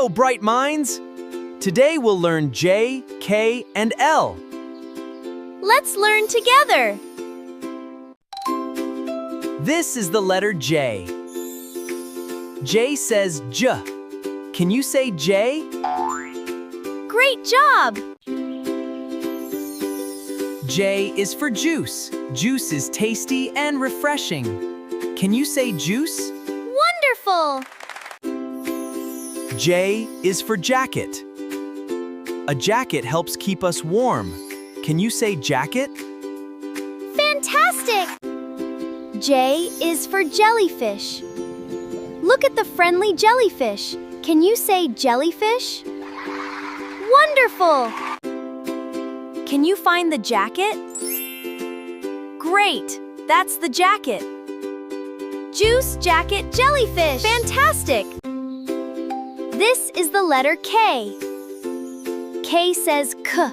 Hello, bright minds! Today we'll learn J, K, and L. Let's learn together. This is the letter J. J says J. Can you say J? Great job! J is for juice. Juice is tasty and refreshing. Can you say juice? Wonderful! J is for jacket. A jacket helps keep us warm. Can you say jacket? Fantastic! J is for jellyfish. Look at the friendly jellyfish. Can you say jellyfish? Wonderful! Can you find the jacket? Great! That's the jacket. Juice, jacket, jellyfish. Fantastic! This is the letter K. K says K.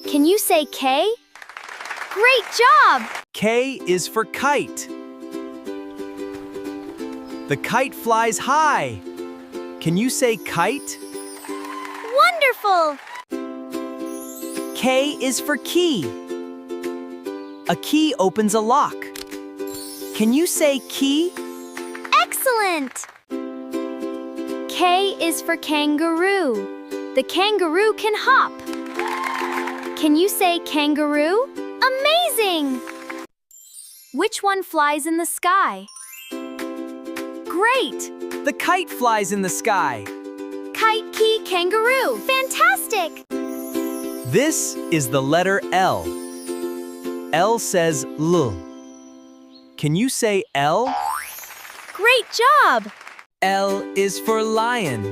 Can you say K? Great job! K is for kite. The kite flies high. Can you say kite? Wonderful! K is for key. A key opens a lock. Can you say key? Excellent! K is for kangaroo. The kangaroo can hop. Can you say kangaroo? Amazing! Which one flies in the sky? Great! The kite flies in the sky. Kite, key, kangaroo. Fantastic! This is the letter L. L says L. Can you say L? Great job! L is for lion.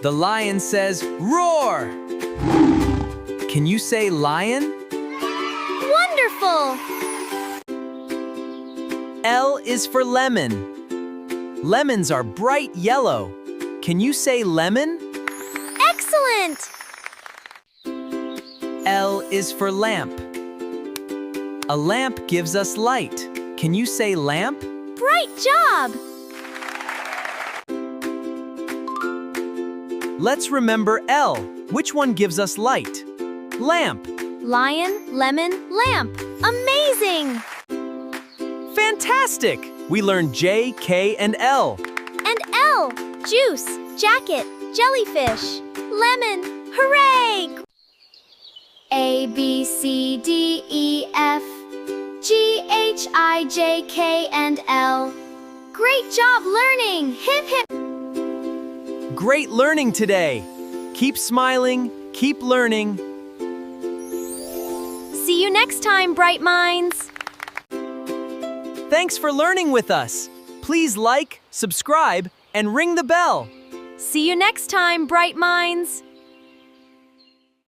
The lion says roar. Can you say lion? Wonderful! L is for lemon. Lemons are bright yellow. Can you say lemon? Excellent! L is for lamp. A lamp gives us light. Can you say lamp? Bright job! Let's remember L. Which one gives us light? Lamp. Lion, lemon, lamp. Amazing! Fantastic! We learned J, K, and L. And L, juice, jacket, jellyfish, lemon, hooray! A, B, C, D, E, F, G, H, I, J, K, and L. Great job learning! Hip, hip! Great learning today. Keep smiling, keep learning. See you next time, bright minds! Thanks for learning with us. Please like, subscribe, and ring the bell. See you next time, bright minds!